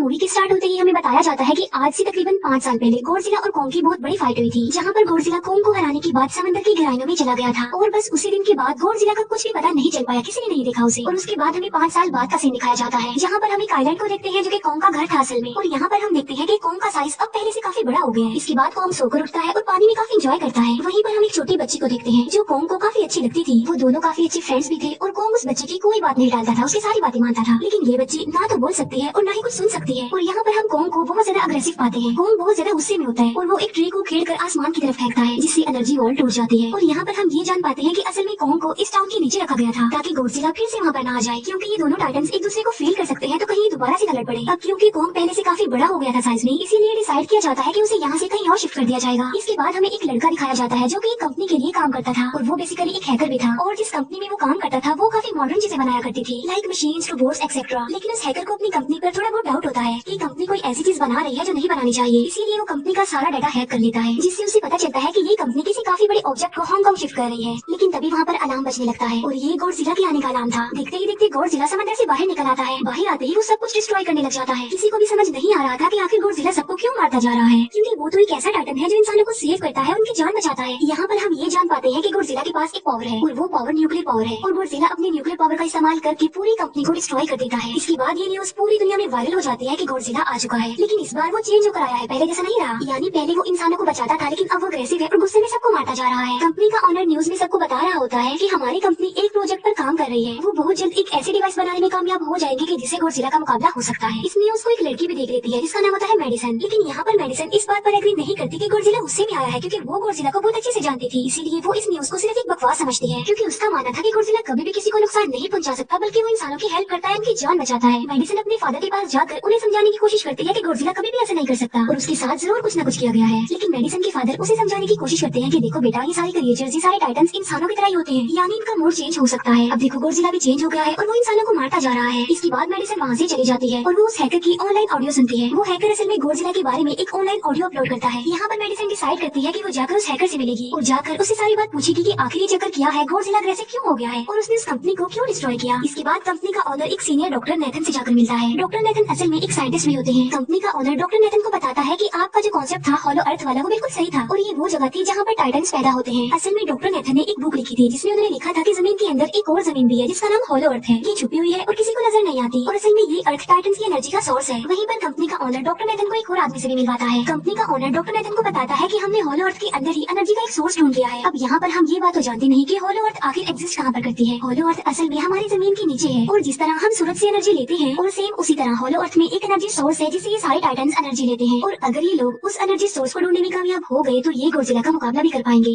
Movie के start होते ही हमें बताया जाता है कि आज से तकरीबन 5 साल पहले गॉडजिला और कॉन्ग की बहुत बड़ी फाइट हुई थी, जहां पर गॉडजिला कॉन्ग को हराने के बाद समंदर की गहराइयों में चला गया था और बस उसी दिन के बाद गॉडजिला का कुछ भी पता नहीं चल पाया, किसी ने नहीं देखा उसे। और उसके बाद हमें 5 साल बाद का सीन दिखाया जाता है, जहाँ पर हम एक आइलैंड को देखते हैं जो कि कॉन्ग का घर था असल में। और यहाँ पर हम देखते हैं कि कॉन्ग का साइज अब पहले से काफी बड़ा हो गया है। इसके बाद कॉन्ग सोकर उठता है और पानी में काफी एंजॉय करता है। वहीं पर हम एक छोटी बच्ची को देखते हैं जो कॉन्ग को काफी अच्छी लगती थी। वो दोनों काफी अच्छे फ्रेंड्स भी थे और कॉन्ग उस बच्चे की कोई बात नहीं टालता था, उसकी सारी बातें मानता था। लेकिन ये बच्ची ना तो बोल सकती है और ना ही कुछ सुन सकती है। और यहाँ पर हम कॉन्ग को बहुत ज्यादा अग्रेसिव पाते हैं। कॉन्ग बहुत ज्यादा गुस्से में होता है और वो एक ट्री को खेलकर आसमान की तरफ फेंकता है, जिससे एनर्जी वॉल टूट जाती है। और यहाँ पर हम ये जान पाते हैं कि असल में कॉन्ग को इस टाउन के नीचे रखा गया था ताकि गॉडजिला फिर से वहाँ पर ना आ जाए, क्योंकि ये दोनों टाइटन्स एक दूसरे को फील कर सकते हैं तो कहीं दोबारा से लड़ पड़े। अब क्योंकि कॉन्ग पहले से काफी बड़ा हो गया था साइज में, इसीलिए डिसाइड किया जाता है कि उसे यहाँ से कहीं और शिफ्ट कर दिया जाएगा। इसके बाद हमें एक लड़का दिखाया जाता है जो कि एक कंपनी के लिए काम करता था और वो बेसिकली एक हैकर भी था। और जिस कंपनी में वो काम करता था वो काफी मॉडर्न चीजें बनाया करती थी, लाइक मशीन्स, रोबोट्स एक्सेट्रा। लेकिन उस हैकर को अपनी कंपनी पर थोड़ा बहुत डाउट होता है कि कंपनी कोई ऐसी चीज बना रही है जो नहीं बनानी चाहिए, इसीलिए वो कंपनी का सारा डाटा हैक कर लेता है, जिससे उसे पता चलता है कि ये कंपनी किसी काफी बड़े ऑब्जेक्ट को हांगकांग शिफ्ट कर रही है। लेकिन तभी वहाँ पर अलार्म बजने लगता है और ये गॉडजिला के आने का अलार्म था। देखते ही देखते गॉडजिला समंदर से बाहर निकल आता है। बाहर आते ही वो सब कुछ डिस्ट्रॉय करने लग जाता है। किसी को भी समझ नहीं आ रहा था कि आखिर गॉडजिला सबको क्यों मारता जा रहा है, क्योंकि वो तो एक ऐसा टाइटन है जो इंसानों को सेव करता है, उनकी जान बचाता है। यहाँ पर हम ये जान पाते हैं कि गॉडजिला के पास एक पावर है और वो पावर न्यूक्लियर पावर है। और गॉडजिला अपने न्यूक्लियर पावर का इस्तेमाल करके पूरी कंपनी को डिस्ट्रॉय कर देता है। इसके बाद ये न्यूज पूरी दुनिया में वायरल हो जाती है कि गॉडजिला आ चुका है। लेकिन इस बार वो चेंज होकर आया है, पहले जैसा नहीं रहा। यानी पहले वो इंसानों को बचाता था, लेकिन अब वो अग्रेसिव है और गुस्से में सबको मारता जा रहा है। कंपनी का ऑनर न्यूज में सबको बता रहा होता है कि हमारी कंपनी एक प्रोजेक्ट पर काम कर रही है, वो बहुत जल्द एक ऐसी डिवाइस बनाने में कामयाब हो जाएगी कि जिससे गॉडजिला का मुकाबला हो सकता है। इस न्यूज को एक लड़की भी देख लेती है जिसका नाम होता है मेडिसन। लेकिन यहाँ पर मेडिसन इस बात पर एग्री नहीं करती कि गॉडजिला गुस्से में आया है, क्योंकि वो गॉडजिला को बहुत अच्छे से जानती थी। इसीलिए वो इस न्यूज को सिर्फ एक बकवास समझती है, क्योंकि उसका मानना था कि गॉडजिला कभी भी किसी को नुकसान नहीं पहुंचा सकता, बल्कि वो इंसानों की हेल्प करता है, उनकी जान बचाता है। मेडिसन अपने फादर के पास जाकर उन्हें समझाने की कोशिश करती है कि गॉडजिला कभी भी ऐसा नहीं कर सकता और उसके साथ जरूर कुछ न कुछ किया गया है। लेकिन मेडिसन के फादर उसे समझाने की कोशिश करते हैं कि देखो बेटा, ये सारे क्रिएचर्स, ये सारे टाइटन्स इंसानों की तरह ही होते हैं, यानी इनका मूड चेंज हो सकता है। अब देखो गॉडजिला भी चेंज हो गया है और वो इंसानों को मारता जा रहा है। इसके बाद मेडिसन वहाँ से चली जाती है और वो उस हैकर की ऑनलाइन ऑडियो सुनती है। वो हैकर असल में गॉडजिला के बारे में एक ऑनलाइन ऑडियो अपलोड करता है। यहाँ पर मेडिसन डिसाइड करती है कि वो जाकर उस हैकर से मिलेगी और जाकर उससे सारी बात पूछेगी कि आखिर ये चक्कर क्या है, गॉडजिला अग्रेसिव क्यों हो गया है और उसने उस कंपनी को क्यों डिस्ट्रॉय किया। इसके बाद कंपनी का ऑनर एक सीनियर डॉक्टर नेथन से जाकर मिलता है। डॉक्टर नेथन असल में एक साइंटिस्ट भी होते हैं। कंपनी का ऑनर डॉक्टर नेथन को बताता है कि आपका जो कॉन्सेप्ट था हॉलो अर्थ वाला, वो बिल्कुल सही था और ये वो जगह थी जहाँ पर टाइटन्स पैदा होते हैं। असल में डॉक्टर नेथन ने एक बुक लिखी थी जिसमें उन्होंने लिखा था कि जमीन के अंदर एक और जमीन भी है जिसका नाम हॉलो अर्थ है। ये छुपी हुई है और किसी को नजर नहीं आती और असल में ये अर्थ टाइटन्स की एनर्जी का सोर्स है। वहीं पर कंपनी का ऑनर डॉक्टर नेथन को एक और आदमी से भी मिलवाता है। कंपनी का ऑनर डॉक्टर नेथन को बताता है कि हमने हॉलो अर्थ के अंदर ही एनर्जी का एक सोर्स ढूंढ लिया है। अब यहाँ पर हम ये बात तो जानते नहीं कि हॉलो अर्थ आखिर एग्जिस्ट कहाँ पर करती है। हॉलो अर्थ असल में हमारी जमीन के नीचे है और जिस तरह हम सूरज से एनर्जी लेते हैं और सेम उसी तरह हॉलो अर्थ में एक एनर्जी सोर्स है जिससे ये सारे टाइटन्स एनर्जी लेते हैं। और अगर ये लोग उस एनर्जी सोर्स को ढूंढने में कामयाब हो गए तो ये गॉडजिला का मुकाबला भी कर पाएंगे।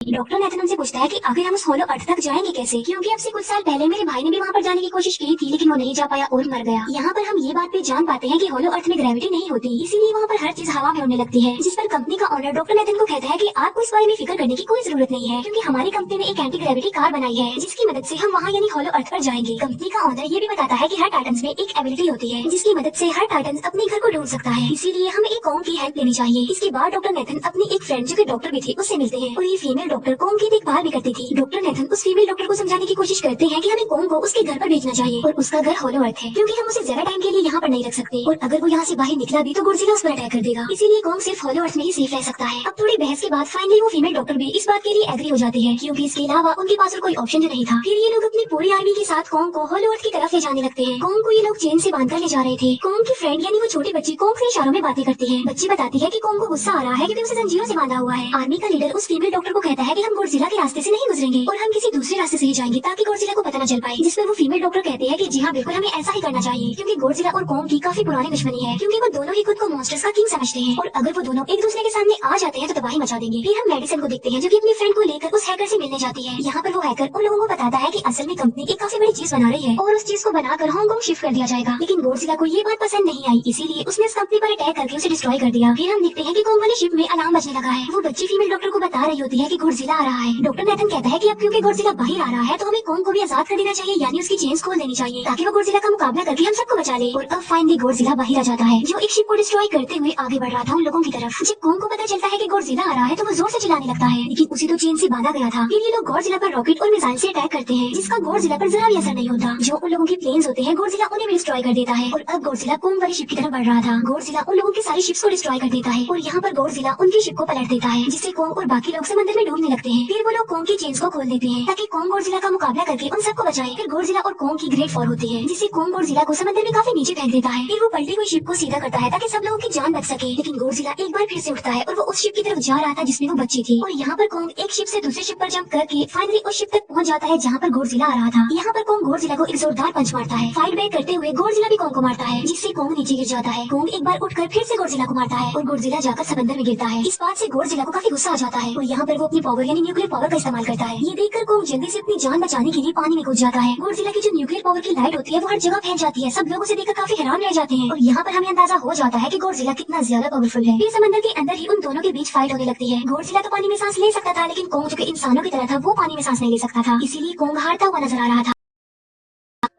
डॉक्टर नेथन उनसे पूछता है कि आखिर हम उस हॉलो अर्थ तक जाएंगे कैसे, क्योंकि अब से कुछ साल पहले मेरे भाई ने भी वहाँ पर जाने की कोशिश की थी लेकिन वो नहीं जा पाया और मर गया। यहाँ पर हम ये बात भी जान पाते हैं कि हॉलो अर्थ में ग्रेविटी नहीं होती, इसीलिए वहाँ पर हर चीज हवा में उड़ने लगती है। जिस पर कंपनी का ऑनर डॉक्टर नेथन को कहता है कि आपको इस बारे में फिक्र करने की कोई जरूरत नहीं है, क्योंकि हमारी कंपनी ने एक एंटी ग्रेविटी कार बनाई है जिसकी मदद से हम वहाँ यानी हॉलो अर्थ पर जाएंगे। कंपनी का ऑनर ये भी बताता है कि हर टाइटन्स में एक एबिलिटी होती है जिसकी मदद से हर टाइटन अपने घर को ढूंढ सकता है, इसीलिए हमें एक कॉन्ग की हेल्प लेनी चाहिए। इसके बाद डॉक्टर नेथन अपनी एक फ्रेंड जो कि डॉक्टर भी थी उससे मिलते हैं और ये फीमेल डॉक्टर कॉन्ग की देखभाल भी करती थी। डॉक्टर नेथन उस फीमेल डॉक्टर को समझाने की कोशिश करते हैं कि हमें कॉन्ग को उसके घर पर भेजना चाहिए और उसका घर हॉलो अर्थ है, क्योंकि हम उसे ज्यादा टाइम के लिए यहाँ पर नहीं रख सकते और अगर वो यहाँ से बाहर निकला भी तो गॉडजिला उस पर अटैक कर देगा, इसीलिए कॉन्ग सिर्फ हॉलो अर्थ में ही सेफ रह सकता है। अब थोड़ी बहस के बाद फाइनली वो फीमेल डॉक्टर भी इस बात के लिए एग्री हो जाती है, क्योंकि इसके अलावा उनके पास और कोई ऑप्शन जो नहीं था। फिर ये लोग अपनी पूरी आर्मी के साथ कॉन्ग को हॉलो अर्थ की तरफ ले जाने लगते हैं। कॉन्ग को ये लोग चेन से बांधकर ले जा रहे थे। कॉन्ग की फ्रेंड यानी वो छोटी बच्ची कॉन्ग से इशारों में बातें करती है। बच्ची बताती है कि कॉन्ग को गुस्सा आ रहा है क्योंकि उसे जंजीरों से बांधा हुआ है। आर्मी का लीडर उस फीमेल डॉक्टर को कहता है कि हम गॉडजिला के रास्ते से नहीं गुजरेंगे और हम किसी दूसरे रास्ते से ही जाएंगे ताकि गॉडजिला को पता न चल पाए। जिस पर वो फीमेल डॉक्टर कहते हैं कि जी हाँ बिल्कुल हमें ऐसा ही करना चाहिए, क्योंकि गॉडजिला और कॉन्ग की काफी पुरानी दुश्मनी है, क्योंकि वो दोनों ही खुद को मॉन्स्टर्स का किंग समझते हैं और अगर वो दोनों एक दूसरे के सामने आ जाते हैं तो तबाही मचा देंगे। फिर हम मेडिसन को देखते हैं जो कि अपनी फ्रेंड को लेकर उस हैकर से मिलने जाती है। यहाँ पर वो हैकर उन लोगों को बताता है कि असल में कंपनी एक काफी बड़ी चीज बना रही है और उस चीज को बनाकर हांगकांग शिफ्ट कर दिया जाएगा। लेकिन गॉडजिला को ये बात पसंद नहीं आई, इसीलिए उसने उस कंपनी पर अटैक करके उसे डिस्ट्रॉय कर दिया। फिर हम देखते हैं कि कॉन्ग वाली शिप में अलार्म बजने लगा है। वो बच्ची फीमेल डॉक्टर को बता रही होती है कि गॉडजिला आ रहा है। डॉक्टर नेथन कहता है कि अब क्योंकि गॉडजिला बाहर आ रहा है तो हमें कॉन्ग को भी आजाद कर देना चाहिए, यानी उसकी चेन्स खोल देनी चाहिए ताकि वो गॉडजिला का मुकाबला करके हम सबको बचा ले। और अब फाइनली गॉडजिला बाहर आ जाता है, जो एक शिप को डिस्ट्रॉय करते हुए आगे बढ़ रहा था उन लोगों की तरफ। जब कोंग को पता चलता है कि गॉडजिला आ रहा है तो वो जोर से चिल्लाने लगता है, लेकिन उसे तो चेन से बांधा गया था। फिर ये लोग गॉडजिला पर रॉकेट और मिसाइल से अटैक करते हैं, जिसका गॉडजिला पर जरा भी असर नहीं होता। जो उन लोगों के प्लेन्स होते हैं गॉडजिला उन्हें भी डिस्ट्रॉय कर देता है। और अब गॉडजिला कोंग वाली शिप की तरफ बढ़ रहा था। गॉडजिला उन लोगों की सारी शिप्स को डिस्ट्रॉय कर देता है और यहाँ पर गॉडजिला उनकी शिप को पलट देता है, जिससे कोंग और बाकी लोग समंदर में डूबने लगते हैं। फिर वो लोग कोंग की चेन्स को खोल देते हैं ताकि कोंग गॉडजिला का मुकाबला करके उन सबको बचाए। फिर गॉडजिला और कोंग की ग्रेट वॉर होती है, जिससे कोंग गॉडजिला को समंदर में काफी नीचे फेंक देता है। फिर वो पलटी हुई शिप को सीधा करता है ताकि सब लोगों की जान बच सके, लेकिन गॉडजिला एक बार फिर से उठता है और वो उस शिप की तरफ जा रहा था जिसमें वो बच्ची थी। और यहाँ पर कोंग एक शिप से दूसरी शिप पर जंप करके फाइनली उस शिप तक पहुंच जाता है जहाँ पर गॉडजिला आ रहा था। यहाँ पर कोंग गॉडजिला को एक जोरदार पंच मारता है। फाइट बैक करते हुए गॉडजिला भी कोंग को मारता है, जिससे कोंग नीचे गिर जाता है। कोंग एक बार उठकर फिर से गॉडजिला को मारता है और गॉडजिला जाकर समंदर में गिरता है। इस बात से गॉडजिला को काफी गुस्सा आ जाता है और यहाँ पर वो अपनी पावर यानी न्यूक्लियर पावर का इस्तेमाल करता है। ये देखकर कोंग जल्दी से अपनी जान बचाने के लिए पानी में कूद जाता है। गॉडजिला की जो न्यूक्लियर पावर की लाइट होती है वो हर जगह फैल जाती है। सब लोग उसे देखकर काफी हैरान रह जाते हैं और यहाँ पर हमें अंदाजा हो जाता है कि गॉडजिला कितना ज्यादा पावरफुल है। फिर समंदर के अंदर ही उन दोनों के बीच फाइट होने लगती है। गॉडजिला तो पानी में सांस ले सकता था, लेकिन कोंग जो कि इंसानों की तरह था वो पानी में सांस नहीं ले सकता था, इसीलिए कोंग हारता हुआ नजर आ रहा था।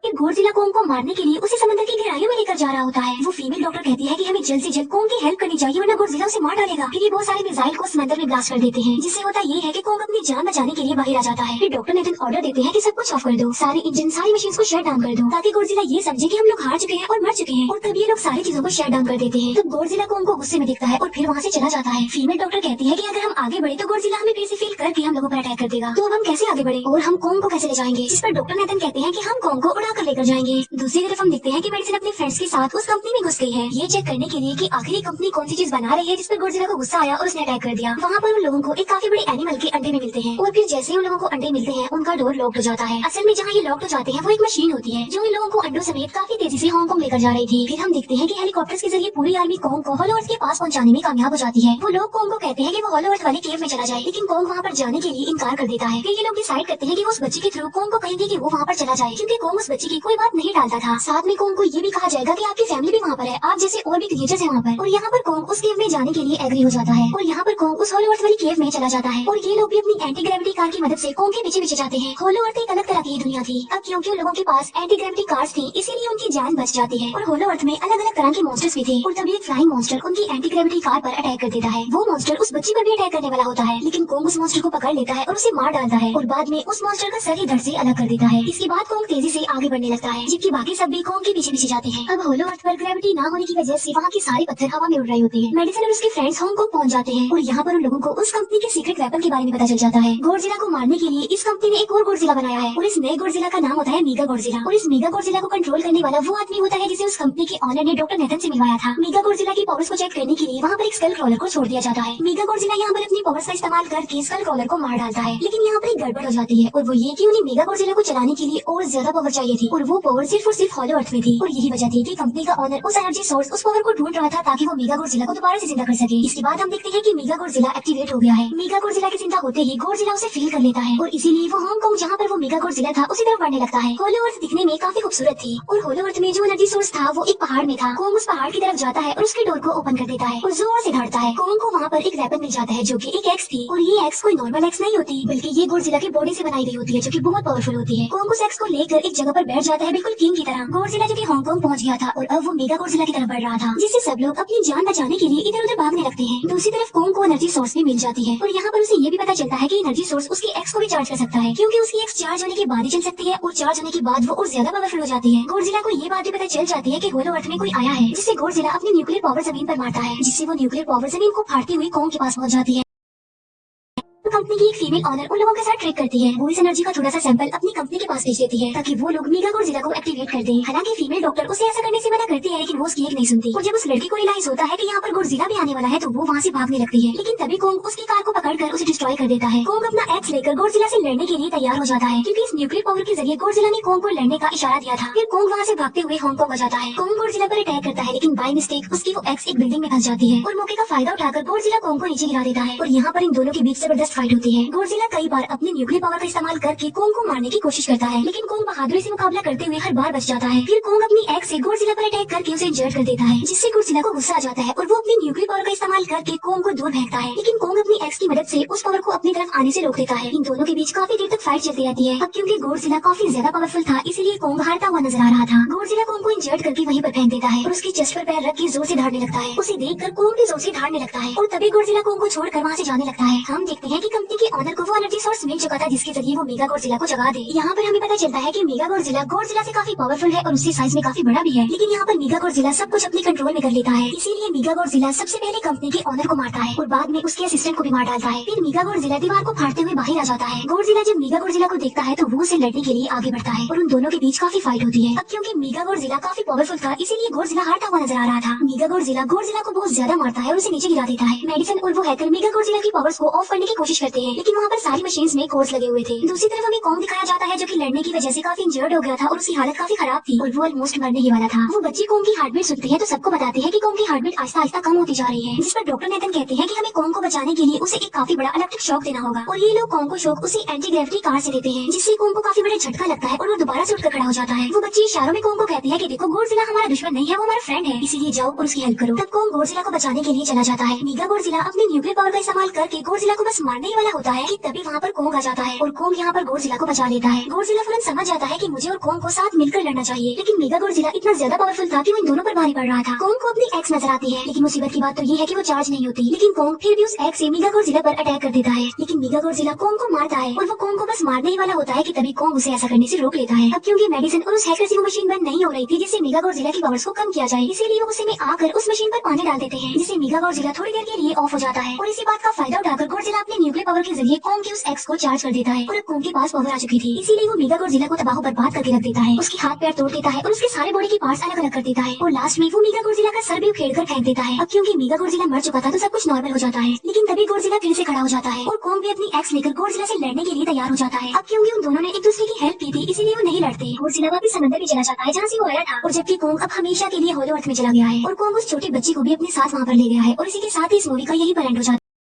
फिर गॉडजिला कोंग को मारने के लिए उसे समंदर की गहराइयों में लेकर जा रहा होता है। वो फीमेल डॉक्टर कहती है कि हमें जल्द से जल्द कोंग की हेल्प करनी चाहिए, वरना गॉडजिला उसे मार डालेगा। फिर ये बहुत सारे मिसाइल को समंदर में ब्लास्ट कर देते हैं, जिससे होता ये है कि कोंग अपनी जान बचाने के लिए बाहर आ जाता है। फिर डॉक्टर नेथन ऑर्डर देते हैं कि सब कुछ ऑफ कर दो, सारे इंजन सारी मशीन को शट डाउन कर दो, ताकि गॉडजिला ये समझे कि हम लोग हार चुके हैं और मर चुके हैं। और तब ये लोग सारी चीजों को शट डाउन कर देते हैं। तब गॉडजिला कोंग को गुस्से में देखता है और फिर वहाँ से चला जाता है। फीमेल डॉक्टर कहती है कि अगर हम आगे बढ़े तो गॉडजिला हमें फिर से फील करके हम लोगों पर अटैक कर देगा, तो अब हम कैसे आगे बढ़े और हम कोंग को कैसे ले जाएंगे। जिस पर डॉक्टर नेथन कहते हैं कि हम कोंग को उड़ा कर लेकर जाएंगे। दूसरी तरफ हम देखते हैं कि मेडिसिन अपने फ्रेंड्स के साथ उस कंपनी में घुस गई है, ये चेक करने के लिए कि आखिरी कंपनी कौन सी चीज बना रही है, जिस पर गॉडजिला को गुस्सा आया और उसने अटैक कर दिया। वहाँ पर उन लोगों को एक काफी बड़े एनिमल के अंडे में मिलते हैं और फिर जैसे ही उन लोगों को अंडे मिलते हैं उनका डोर लॉक हो जाता है। असल में जहाँ ये लॉक हो जाते हैं वो एक मशीन होती है जो इन लोगों को अंडों समेत काफी तेजी से हांगकांग लेकर जा रही थी। फिर हम देखते हैं कि हेलीकॉप्टर्स के जरिए पूरी आर्मी कोंग को होलो अर्थ के पास पहुंचाने में कामयाब हो जाती है। वो लोग कोंग को कहते हैं कि वो होलो अर्थ वाले केव में चला जाए, लेकिन कोंग वहाँ पर जाने के लिए इनकार कर देता है। फिर ये लोग डिसाइड करते हैं कि वो उस बच्चे के थ्रू कोंग को कहेंगे कि वो वहाँ पर चला जाए, क्योंकि कोंग उस बच्चे की कोई बात नहीं डालता था। साथ में कोंग को ये भी कहा जाएगा कि आपकी फैमिली भी वहाँ पर है, आप जैसे और भी क्रिएचर्स हैं वहाँ पर। और यहाँ पर कोंग उस केव में जाने के लिए एग्री हो जाता है और यहाँ पर कोंग उस होलो अर्थ वाली केव में चला जाता है। और ये लोग भी अपनी एंटी ग्रेविटी कार की मदद से कोंग के पीछे पीछे जाते हैं। होलो अर्थ एक अलग तरह की दुनिया थी। अब क्योंकि उन लोगों के पास एंटी ग्रेविटी कार्स थी, इसीलिए उनकी जान बच जाती है। और होलो अर्थ में अलग अलग तरह के मॉन्स्टर्स भी थे और तभी एक फ्लाइंग मॉन्स्टर उनकी एंटी ग्रेविटी कार पर अटैक कर देता है। वो मॉन्स्टर उस बच्ची पर भी अटैक करने वाला होता है, लेकिन कोंग उस मॉन्स्टर को पकड़ लेता है और उसे मार डालता है और बाद में उस मॉन्स्टर का सर ही धड़ से अलग कर देता है। इसके बाद कोंग तेजी से आगे बढ़ने लगता है, जबकि बाकी सब भी कोंग के पीछे पीछे जाते हैं। अब होलो अर्थ पर ग्रेविटी ना होने की वजह से वहाँ के सारे पत्थर हवा में उड़ रहे होते हैं। मेडिसिन और उसके फ्रेंड्स हांगकांग पहुंच जाते हैं और यहाँ पर उन लोगों को उस कंपनी के सीक्रेट वेपन के बारे में पता चल जाता है। गॉडजिला को मारने के लिए इस कंपनी ने एक और गॉडजिला बनाया है और इस नए गॉडजिला का नाम होता है मेगा गॉडजिला। और इस मेगा गॉडजिला को कंट्रोल करने वाला वो आदमी होता है जिसे उस कंपनी के ऑनर ने डॉक्टर नेथन से मिलवाया था। मेगा गॉडजिला की पावर्स को चेक करने के लिए वहाँ पर एक स्कल क्रॉलर को छोड़ दिया जाता है। मेगा गॉडजिला यहाँ पर अपनी पावर्स का इस्तेमाल करके स्कल क्रॉलर को मार डालता है, लेकिन यहाँ पर एक गड़बड़ हो जाती है और वो ये कि उन्हें मेगा गॉडजिला को चलाने के लिए और ज्यादा पावर चाहिए थी और वो पावर सिर्फ और सिर्फ होलो अर्थ में थी। और यही वजह थी कि कंपनी का ऑनर उस एनर्जी सोर्स उस पावर को ढूंढ रहा था ताकि वो मेगा गॉडजिला को दोबारा से जिंदा कर सके। इसके बाद हम देखते हैं कि मेगा गॉडजिला एक्टिवेट हो गया है। मेगा गॉडजिला के जिंदा होते ही गॉडजिला उसे फील कर लेता है और इसीलिए वो हांगकांग जहाँ पर वो मेगा गॉडजिला था उसी तरफ बढ़ने लगता है। होलो अर्थ दिखने में काफी खूबसूरत थी और होलो अर्थ में जो एनर्जी सोर्स था वो एक पहाड़ में था। कोंग उस पहाड़ की तरफ जाता है और उसके डोर को ओपन कर देता है और जोर से धड़ता है। कोंग को वहाँ पर एक वेपन मिल जाता है जो कि एक एक्स थी और ये एक्स कोई नॉर्मल एक्स नहीं होती, बल्कि ये गॉडजिला की बॉडी से बनाई गई होती है जो कि बहुत पावरफुल होती है। कोंग उस एक्स को लेकर एक जगह पर बैठ जाता है बिल्कुल किंग की तरह। गॉडजिला जो कि हांगकांग पहुंच गया था और अब वो मेगा गॉडजिला की तरफ बढ़ रहा था, जिससे सब लोग अपनी जान बचाने के लिए इधर उधर भागने लगते हैं। दूसरी तरफ कोंग को एनर्जी सोर्स भी मिल जाती है और यहाँ पर उसे ये भी पता चलता है कि एनर्जी सोर्स उसकी एक्स को भी चार्ज कर सकता है, क्योंकि उसकी एक्स चार्ज होने के बाद ही चल सकती है और चार्ज होने के बाद वो और ज्यादा पावरफुल हो जाती है। गॉडजिला को ये बात भी पता चल जाती है कि होलो अर्थ में कोई आया है, जिससे गॉडजिला अपनी न्यूक्लियर पावर जमीन पर मारता है, जिससे वो न्यूक्लियर पावर जमीन को फाड़ती हुई कोंग के पास पहुंच जाती है। कंपनी की एक फीमेल ऑनर उन लोगों के साथ ट्रेक करती है। वो इस एनर्जी का थोड़ा सा सैंपल अपनी कंपनी के पास भेज देती है ताकि वो लोग मेगा गॉडजिला को एक्टिवेट कर दें। हालांकि फीमेल डॉक्टर उसे ऐसा करने से मना करती है, लेकिन वो उसकी एक नहीं सुनती। और जब उस लड़की को रियलाइज होता है कि यहाँ पर गॉडजिला भी आने वाला है तो वो वहाँ से भागने लगती है, लेकिन तभी कोंग उसकी कार को पकड़कर उसे डिस्ट्रॉय कर देता है। कोंग अपना एक्स लेकर गॉडजिला से लड़ने के लिए तैयार हो जाता है, क्योंकि इस न्यूक्लियर पावर के जरिए गॉडजिला ने कोंग को लड़ने का इशारा दिया था। फिर कोंग वहाँ से भागते हुए हांगकांग आ जाता है। कोंग गॉडजिला पर अटैक करता है, लेकिन बाय मिस्टेक उसकी वो एक्स एक बिल्डिंग में फंस जाती है और मौके का फायदा उठाकर गॉडजिला कोंग को नीचे गिरा देता है और यहाँ पर इन दोनों के बीच जबरदस्त फाइट होती है। गॉडजिला कई बार अपने न्यूक्लियर पावर का इस्तेमाल करके कोंग को मारने की कोशिश करता है, लेकिन कोंग बहादुरी से मुकाबला करते हुए हर बार बच जाता है। फिर कोंग अपनी एक्स से गॉडजिला पर अटैक करके उसे इंजर्ड कर देता है, जिससे गॉडजिला को गुस्सा आ जाता है और वो अपनी न्यूक्लियर पावर का इस्तेमाल करके कोंग को दूर फेंकता है। लेकिन कोंग अपनी एक्स की मदद से उस पावर को अपनी तरफ आने से रोक देता है। इन दोनों के बीच काफी देर तक फाइट चलती रहती है। अब क्योंकि गॉडजिला काफी ज्यादा पावरफुल था, इसलिए कोंग हारता हुआ नजर आ रहा था। गॉडजिला कोंग को इंजर्ड करके वहीं पर फेंक देता है और उसकी चेस्ट पर पैर रख के जोर से धाड़ने लगता है। उसे देखकर कोंग भी जोर से धाड़ने लगता है और तभी गॉडजिला कोंग को छोड़कर वहाँ से जाने लगता है। हम देखते हैं कि कंपनी के ऑनर को वो एनर्जी सोर्स मिल चुका था, जिसके जरिए वो मेगा गॉडजिला को जगा दे। यहाँ पर हमें पता चलता है कि मेगा गॉडजिला से काफी पावरफुल है और उससे साइज में काफी बड़ा भी है। लेकिन यहाँ पर मेगा गॉडजिला सब कुछ अपने कंट्रोल में कर लेता है, इसीलिए मेगा गॉडजिला सबसे पहले कंपनी के ऑनर को मारता है और बाद में उसके असिस्टेंट को भी मार डालता है। फिर मेगा गॉडजिला दीवार को फाड़ते हुए बाहर आ जाता है। गॉडजिला जब मेगा गॉडजिला को देखता है तो वो उसे लड़ने के लिए आगे बढ़ता है और उन दोनों के बीच काफी फाइट होती है। अब क्योंकि मेगा गॉडजिला काफी पावरफुल था, इसीलिए गॉडजिला हारता हुआ नजर आ रहा था। मेगा गॉडजिला को बहुत ज्यादा मारता है और उसे नीचे गिरा देता है। मेडिसन और वो हैकर मेगा गॉडजिला की पावर्स को ऑफ करने की कोशिश करते हैं, लेकिन वहाँ पर सारी मशीन्स में कोड्स लगे हुए थे। दूसरी तरफ हमें कॉन्ग दिखाया जाता है, जो कि लड़ने की वजह से काफी इंजर्ड हो गया था और उसकी हालत काफी खराब थी और वो ऑलमोस्ट मरने ही वाला था। वो बच्ची कॉन्ग की हार्टबीट सुनती है तो सबको बताती है कि कॉन्ग की हार्टबीट आहिस्ता आहिस्ता कम होती जा रही है, जिस पर डॉक्टर नेथन कहते हैं कि हमें कॉन्ग को बचाने के लिए उसे एक काफी बड़ा इलेक्ट्रिक शॉक देना होगा। और ये लोग कॉन्ग को शॉक उसी एंटी ग्रेविटी कार से देते हैं, जिससे कॉन्ग को काफी बड़ा झटका लगता है और वो दोबारा से उठकर खड़ा हो जाता है। वो बच्ची इशारों में कॉन्ग को कहती है कि देखो, गॉडजिला हमारा दुश्मन नहीं है, वो हमारा फ्रेंड है, इसीलिए जाओ और उसकी हेल्प करो। तब कॉन्ग गॉडजिला को बचाने के लिए चला जाता है। मेगा गॉडजिला अपने न्यूक्लियर पावर का इस्तेमाल करके गॉडजिला को बस मारने ही वाला होता है कि तभी वहाँ पर कॉन्ग आ जाता है और कॉन्ग यहाँ पर गॉडजिला को बचा लेता है। गॉडजिला फौरन समझ जाता है कि मुझे और कॉन्ग को साथ मिलकर लड़ना चाहिए, लेकिन मेगा गॉडजिला इतना ज्यादा पावरफुल था कि वो इन दोनों पर भारी पड़ रहा था। कॉन्ग को अपनी एक्स नजर आती है, लेकिन मुसीबत की बात तो ये है कि वो चार्ज नहीं होती। लेकिन कॉन्ग फिर भी उस एक्स से मेगा गॉडजिला पर अटैक कर देता है, लेकिन मेगा गॉडजिला कॉन्ग को मारता है और वो कॉन्ग को बस मारने ही वाला होता है कि तभी कॉन्ग उसे ऐसा करने से रोक लेता है। अब क्योंकि मेडिसिन और उस हैकर से वो मशीन बंद नहीं हो रही थी जिससे मेगा गॉडजिला की पावर्स को कम किया जाए, इसीलिए वो गुस्से में आकर उस मशीन पर पानी डाल देते हैं, जिससे मेगा गॉडजिला थोड़ी देर के लिए ऑफ हो जाता है। और इसी बात का फायदा उठाकर गॉडजिला अपने न्यूक्लियर पावर के जरिए कॉन्ग की उस एक्स को चार्ज कर देता है और अब कॉन्ग के पास पावर आ चुकी थी, इसीलिए वो मेगा गॉडजिला को तबाह बर्बाद करके रख देता है। उसके हाथ पैर तोड़ देता है और उसके सारे बॉडी के पार्ट्स अलग अलग कर देता है और लास्ट में वो मेगा गॉडजिला का सर भी उखेड़कर फेंक देता है। अब क्योंकि मेगा गॉडजिला मर चुका था तो सब कुछ नॉर्मल हो जाता है, लेकिन तभी गॉडजिला फिर से खड़ा हो जाता है और कॉन्ग भी अपनी एक्स लेकर गॉडजिला से लड़ने के लिए तैयार हो जाता है। अब क्योंकि उन दोनों ने एक दूसरे की हेल्प की थी, इसीलिए वो नहीं लड़ते। गॉडजिला वापस समंदर में चला जाता है जहाँ से वो आया था, और जबकि कॉन्ग अब हमेशा के लिए होलो अर्थ में चला गया है और कॉन्ग उस छोटी बच्ची को भी अपने साथ वहाँ पर ले गया है। और इसी के साथ ही इस मूवी का यही पर एंड हो जाता है।